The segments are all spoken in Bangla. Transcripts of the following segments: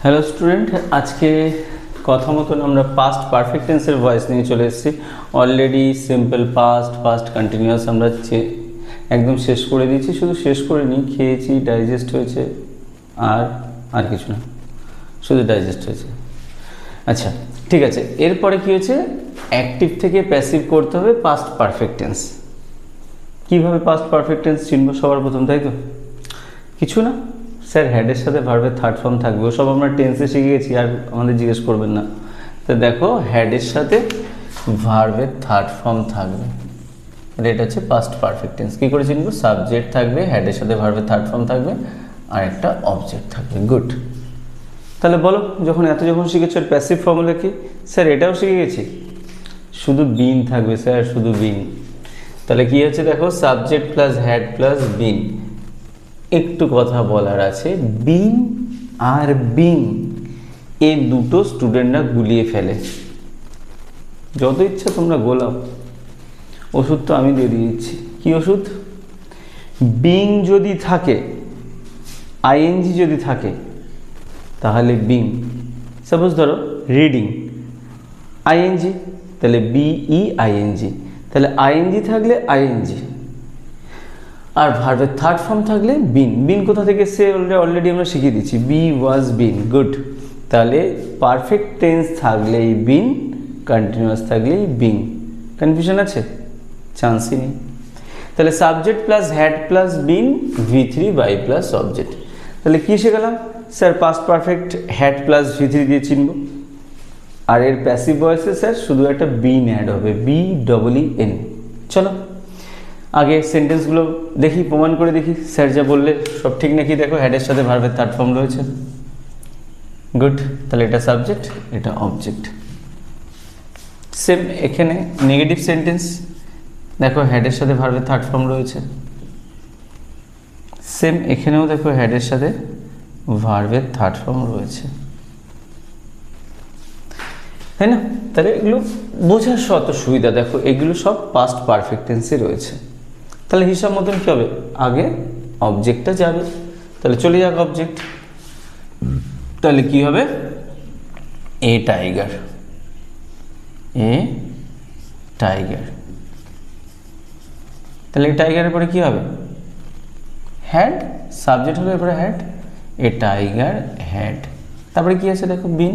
হ্যালো স্টুডেন্ট, আজকে কথা মতন আমরা পাস্ট পারফেক্ট টেন্সের ভয়েস নিয়ে চলে এসেছি। অলরেডি সিম্পল পাস্ট কন্টিনিউয়াস আমরা একদম শেষ করে দিয়েছি। শুধু শেষ করে নিই, খেয়েছি, ডাইজেস্ট হয়েছে, আর কিছু না, শুধু ডাইজেস্ট হয়েছে। আচ্ছা ঠিক আছে, এরপরে কী হয়েছে, অ্যাক্টিভ থেকে প্যাসিভ করতে হবে পাস্ট পারফেক্ট টেন্স। কীভাবে পাস্ট পারফেক্ট টেন্স চিনব সবার প্রথম, তাই তো? কিছু না স্যার, হ্যাডের সাথে ভার্বের থার্ড ফর্ম থাকবে, ওসব আমরা টেন্সে শিখে গেছি, আর আমাদের জিজ্ঞেস করবেন না। তো দেখো, হ্যাডের সাথে ভার্বের থার্ড ফর্ম থাকবে, এটা হচ্ছে পাস্ট পারফেক্ট টেন্স। কী করে চিনব? সাবজেক্ট থাকবে, হ্যাডের সাথে ভার্বের থার্ড ফর্ম থাকবে, আর একটা অবজেক্ট থাকবে। গুড। তাহলে বলো, যখন শিখেছো প্যাসিভ ফর্মুলা কি? স্যার এটাও শিখে গেছি, শুধু বিন থাকবে স্যার, শুধু বিন। তাহলে কী হচ্ছে দেখো, সাবজেক্ট প্লাস হ্যাড প্লাস বিন। একটু কথা বলার আছে, বিন আর বিং এই দুটো স্টুডেন্টরা গুলিয়ে ফেলে। যত ইচ্ছা তোমরা গোলাও, ওষুধ তো আমি দিয়ে দিচ্ছি। কি ওষুধ? বিং যদি থাকে, আইএনজি যদি থাকে, তাহলে বিং। সাপোজ ধরো রিডিং, আইএনজি, তাহলে বিইআইএনজি, তাহলে আইএনজি থাকলে আইএনজি, আর ভার্বের থার্ড ফর্ম থাকলে বিন। বিন কোথা থেকে সে অলরেডি আমরা শিখিয়ে দিচ্ছি, বি ওয়াজ বিন। গুড। তাহলে পারফেক্ট টেন্স থাকলেই বিন, কন্টিনিউয়াস থাকলেই বিং। কনফিউশন আছে? চান্সই নেই। তাহলে subject plus had plus been, V3 by plus object. তাহলে কী শিখলাম? Sir past perfect had plus V3 দিয়ে চিনব, আর এর প্যাসিভ ভয়েসে স্যার শুধু একটা বিন অ্যাড হবে, BEEN। চলো আগে সেন্টেন্সগুলো দেখি, প্রমাণ করে দেখি স্যার যা বললে সব ঠিক নাকি। দেখো, হ্যাডের সাথে ভার্বের থার্ড ফর্ম রয়েছে। গুড। তাহলে এটা সাবজেক্ট, এটা অবজেক্ট। সেম এখানে নেগেটিভ সেন্টেন্স, দেখো হ্যাডের সাথে ভার্বের থার্ড ফর্ম রয়েছে। সেম এখানেও দেখো হ্যাডের সাথে ভার্বের থার্ড ফর্ম রয়েছে, তাই না? তাহলে এগুলো বোঝার অত সুবিধা। দেখো এগুলো সব পাস্ট পারফেক্ট টেন্সে রয়েছে। তাহলে হিসাব মতন কী হবে, আগে অবজেক্টটা যাবে, তাহলে চলে যাক অবজেক্ট। তাহলে কি হবে? A tiger, a tiger. তাহলে এই টাইগারের পরে কি হবে? হ্যাড। সাবজেক্ট হলো এরপরে হ্যাড, এ টাইগার হ্যাড। তারপরে কি আছে দেখো, বিন।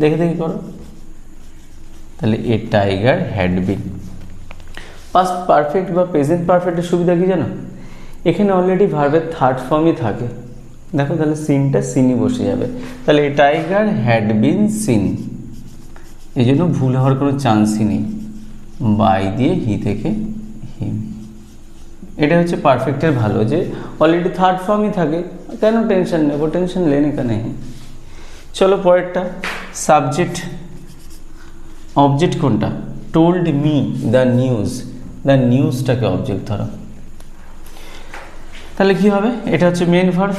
দেখে করো, তাহলে এ tiger had bin. Past perfect বা প্রেজেন্ট পারফেক্টের সুবিধা কি জানো? এখানে অলরেডি ভার্বের থার্ড ফর্মই থাকে। দেখো তাহলে সিনটা সিনই বসে যাবে। তাহলে এ টাইগার হ্যাড বিন সিন, এই জন্য ভুল হওয়ার কোনো চান্সই নেই। বাই দিয়ে হি থেকে হিম। এটা হচ্ছে পারফেক্টের ভালো, যে অলরেডি থার্ড ফর্মই থাকে, কেন টেনশন নেব? টেনশন লেনে কা নেই। চলো পরেরটা, সাবজেক্ট। অবজেক্ট কোনটা? Told me the news, the নিউজটাকে অবজেক্ট ধরো। তাহলে কি হবে? এটা হচ্ছে মেন ভার্ব,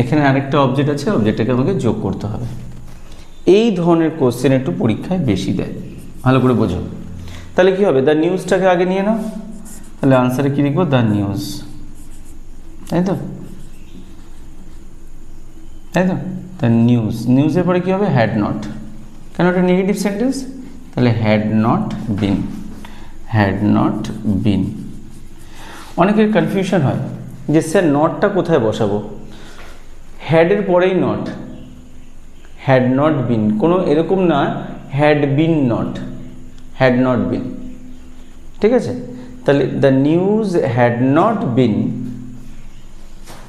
এখানে আরেকটা অবজেক্ট আছে, অবজেক্টটাকে আমাকে যোগ করতে হবে। এই ধরনের কোশ্চেন একটু পরীক্ষায় বেশি দেয়, ভালো করে বোঝো। তাহলে কি হবে? দ্য নিউজটাকে আগে নিয়ে নাও, তাহলে আনসারে কি লিখবো? দ্য নিউজ, তাই তো? তাই তো? The news. নিউজের পরে কি হবে? Had not. কেন? এটা নেগেটিভ সেন্টেন্স, তাহলে had not bin, had not বিন। অনেকের কনফিউশন হয় যে স্যার নটটা কোথায় বসাবো? হ্যাডের পরেই নট, হ্যাড নট বিন। কোনো এরকম না, had been not, had not been. ঠিক আছে? তাহলে the news had not been,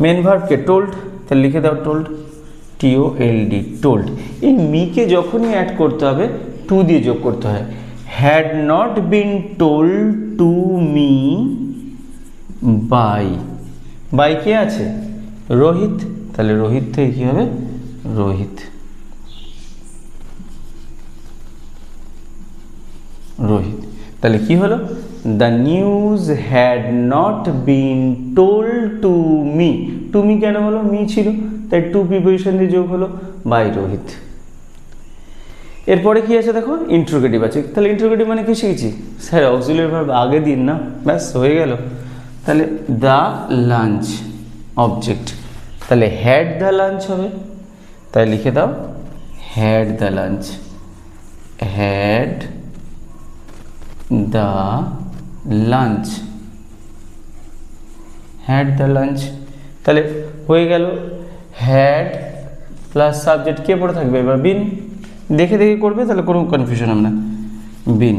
main ভার্বকে টোল্ড, তাহলে লিখে দাও টোল্ড, TOLD, টোল্ড। এই মিকে যখনই অ্যাড করতে হবে টু দিয়ে যোগ করতে হয়। Had not been told to me by, by কে আছে? রোহিত। তাহলে রোহিত থেকে কি হবে? রোহিত, রোহিত। তাহলে কি হলো? The news had not been told to me. To me কেন হলো? মি ছিল, তাই টু প্রিপোজিশন দিয়ে যোগ হলো, বাই রোহিত। এরপরে কি আছে দেখো, ইন্টারোগেটিভ আছে। তাহলে ইন্টারোগেটিভ মানে কি শিখেছি? স্যার অক্সিলিয়ারি ভার্ব আগে দিন না, ব্যাস হয়ে গেল। তাহলে দ্য লাঞ্চ, অবজেক্ট, তাহলে হ্যাড দ্য লাঞ্চ হবে, তাই লিখে দাও had the lunch, had the lunch, had the lunch. তাহলে হয়ে গেল হ্যাড প্লাস সাবজেক্ট, কে পড়ে থাকবে এবার বিন, দেখে দেখে করবে তাহলে কোনো কনফিউশন হবে না, বিন।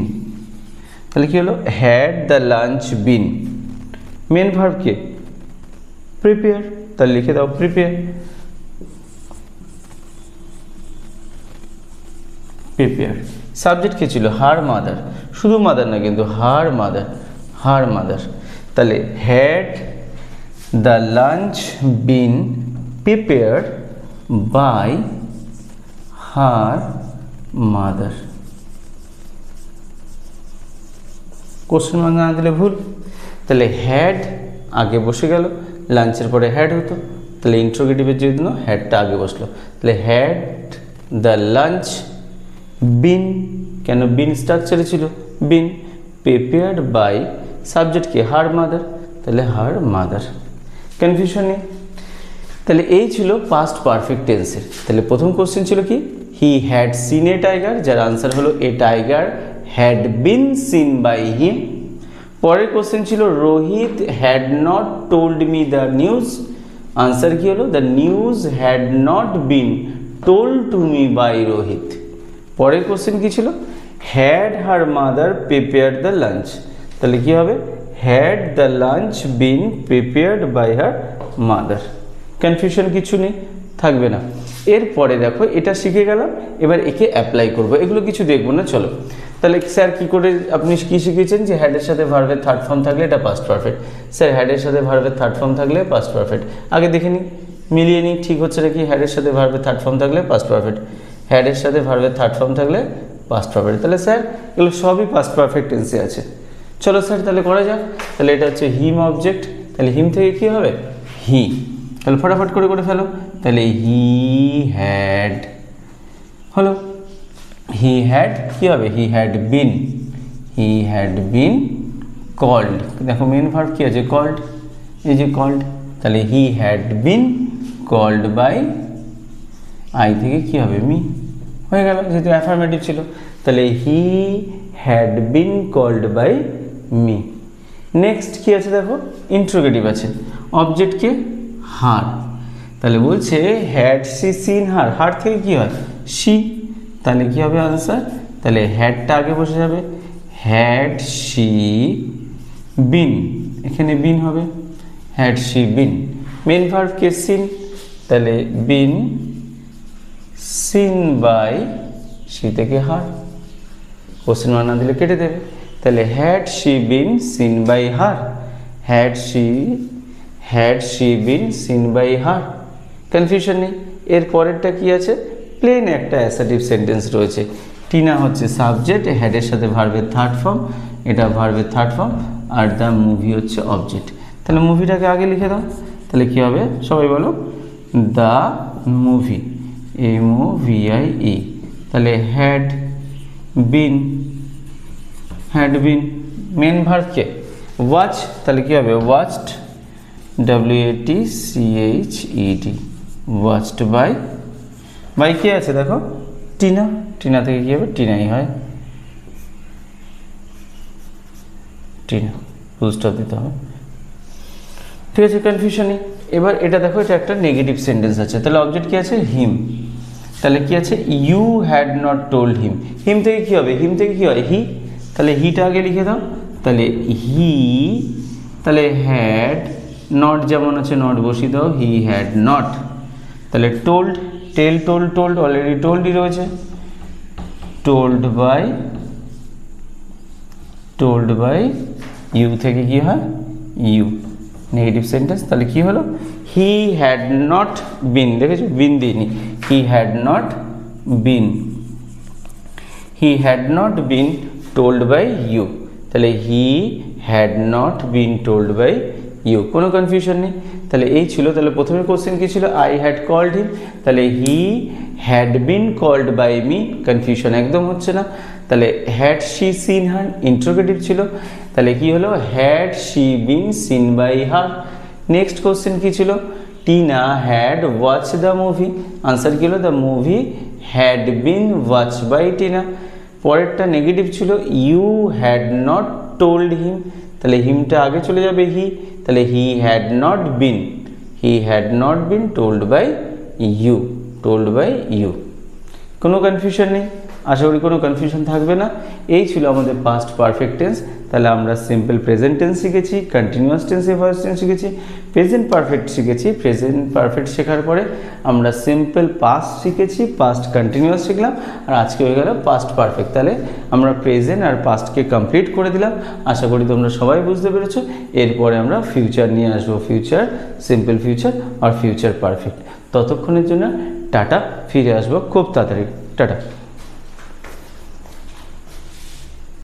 তাহলে কি হলো had the lunch been, main verb কে প্রিপেয়ার, তাহলে লিখে দাও প্রিপেয়ার, প্রিপেয়ার। সাবজেক্ট কে ছিল হার মাদার, শুধু মাদার না কিন্তু হার মাদার, হার মাদার। তাহলে had the lunch been prepared by her mother. Question mark না দিলে ভুল। তাহলে হ্যাড আগে বসে গেল, লাঞ্চের পরে হ্যাড হতো, তাহলে ইন্ট্রোগেটিভের জন্য হ্যাডটা আগে বসলো। তাহলে হ্যাড দ্য লাঞ্চ বিন, কেন বিন স্ট্রাকচারে ছিল, বিন প্রিপেয়ার্ড বাই সাবজেক্ট কি হার মাদার, তাহলে হার মাদার। কনফিউশন নেই। তাহলে এই ছিল পাস্ট পারফেক্ট টেন্সের। তাহলে প্রথম কোশ্চেন ছিল কি he had seen a tiger, যার আনসার হলো a tiger had been seen by him. পরের কোশ্চেন ছিল Rohit had not told me the news, answer কি হলো the news had not been told to me by Rohit. পরের কোশ্চেন কি ছিল had her mother prepared the lunch, তাহলে কি হবে had the lunch been prepared by her mother. Confusion কিছু নেই, থাকবে না। এরপরে দেখো এটা শিখে গেলাম, এবার একে অ্যাপ্লাই করব, এগুলো কিছু দেখবো না। চলো তাহলে স্যার কি করে আপনি কি শিখেছেন যে হ্যাডের সাথে ভার্বের থার্ড ফর্ম থাকলে এটা পাস্ট পারফেক্ট। স্যার হ্যাডের সাথে ভার্বের থার্ড ফর্ম থাকলে পাস্ট পারফেক্ট, আগে দেখে নিই মিলিয়ে নিই ঠিক হচ্ছে নাকি। হ্যাডের সাথে ভার্বের থার্ড ফর্ম থাকলে পাস্ট পারফেক্ট, হ্যাডের সাথে ভার্বের থার্ড ফর্ম থাকলে পাস্ট পারফেক্ট। তাহলে স্যার এগুলো সবই পাস্ট পারফেক্ট টেন্সে আছে। চলো স্যার তাহলে করা যাক। তাহলে এটা হচ্ছে হিম অবজেক্ট, তাহলে হিম থেকে কি হবে হি, তাহলে ফটাফট করে করে ফেলো। তাহলে হি হ্যাড হলো, হি হ্যাড কি হবে he had been, he had been called, দেখো মেন ভার্ব কি আছে কল্ড, এই যে কল্ড, তাহলে he had been called by I থেকে কি হবে মি, হয়ে গেল যেহেতু অ্যাফার্মেটিভ ছিল। তাহলে he had been called by me. Next কি আছে দেখো ইন্ট্রোগেটিভ আছে, অবজেক্ট কে হার, তাহলে বলছে হ্যাড সি সিন হার, হার থেকে কি হয় সি, তাহলে কি হবে আনসার, তাহলে হ্যাডটা আগে বসে যাবে, হ্যাড সি বিন, এখানে বিন হবে, had she been. Main verb কে সিন, তাহলে বিন সিন বাই সি থেকে হার, কোশ্চেন মার্ক না দিলে কেটে দেবে। তাহলে had she been seen by her, had she been seen by her. Confusion নেই। এর পরেরটা কি আছে প্লেন একটা অ্যাসার্টিভ সেন্টেন্স রয়েছে, টিনা হচ্ছে সাবজেক্ট, হ্যাডের সাথে ভার্বের থার্ড ফর্ম, এটা ভার্বের third form, are the movie হচ্ছে অবজেক্ট। তাহলে মুভিটাকে আগে লিখে দাও, তাহলে কি হবে সবাই বলো দ্য মুভি, MOVIE। তাহলে had been, had been main verb কে ওয়াচ, তাহলে কি হবে ওয়াচড, WATCHED, ওয়াচড বাই কে আছে দেখো টিনা, টিনা থেকে কি হবে টিনাই হয়, টিনা ফুল স্টপ দিতে হবে, ঠিক আছে কনফিউশন নেই। এবার এটা দেখো এটা একটা নেগেটিভ সেন্টেন্স আছে, তাহলে অবজেক্ট কি আছে হিম, তাহলে কি আছে you had not told him, him থেকে কি হবে হিম থেকে কি হয় হি, তাহলে হিটা আগে লিখে দাও, তাহলে হি, তাহলে হ্যাড নট যেমন আছে নট বসিয়ে দাও, হি হ্যাড নট, তাহলে টোল্ড, টেল টোল্ড, টোল্ড অলরেডি টোল্ডই রয়েছে, টোল্ড বাই ইউ থেকে কি হয় ইউ, নেগেটিভ সেন্টেন্স। তাহলে কি হলো হি হ্যাড নট বিন, দেখেছো বিন দিইনি, he had not been told by you, তাহলে he had not been told by you, কোনো কনফিউশন নেই। তাহলে এই ছিল, তাহলে প্রথমে কোশ্চেন কি ছিল আই হ্যাড কল্ড হিম, তাহলে he had been called by me, confusion একদম হচ্ছে না। তাহলে had she seen her interrogative ছিল, তাহলে কি হলো had she been seen by her. Next question কি ছিল Tina had watch the movie, answer কি হলো? The movie had been watch by Tina. পরেরটা নেগেটিভ ছিল, you had not told him, তাহলে হিমটা আগে চলে যাবে হি, তাহলে he had not been told by you, কোনো কনফিউশন নেই, আশা করি কোনো কনফিউশন থাকবে না। এই ছিল আমাদের পাস্ট পারফেক্ট টেন্স। তাহলে আমরা সিম্পল প্রেজেন্ট টেন্স শিখেছি, কন্টিনিউয়াস টেন্সে ভয়েস টেন্স শিখেছি, প্রেজেন্ট পারফেক্ট শিখেছি। প্রেজেন্ট পারফেক্ট শেখার পরে আমরা সিম্পল পাস্ট শিখেছি, পাস্ট কন্টিনিউয়াস শিখলাম, আর আজকে হয়ে গেল পাস্ট পারফেক্ট। তাহলে আমরা প্রেজেন্ট আর পাস্টকে কমপ্লিট করে দিলাম। আশা করি তোমরা সবাই বুঝতে পেরেছো। এরপরে আমরা ফিউচার নিয়ে আসবো, ফিউচার, সিম্পল ফিউচার আর ফিউচার পারফেক্ট। ততক্ষণের জন্য টাটা, ফিরে আসবো খুব তাড়াতাড়ি, টাটা।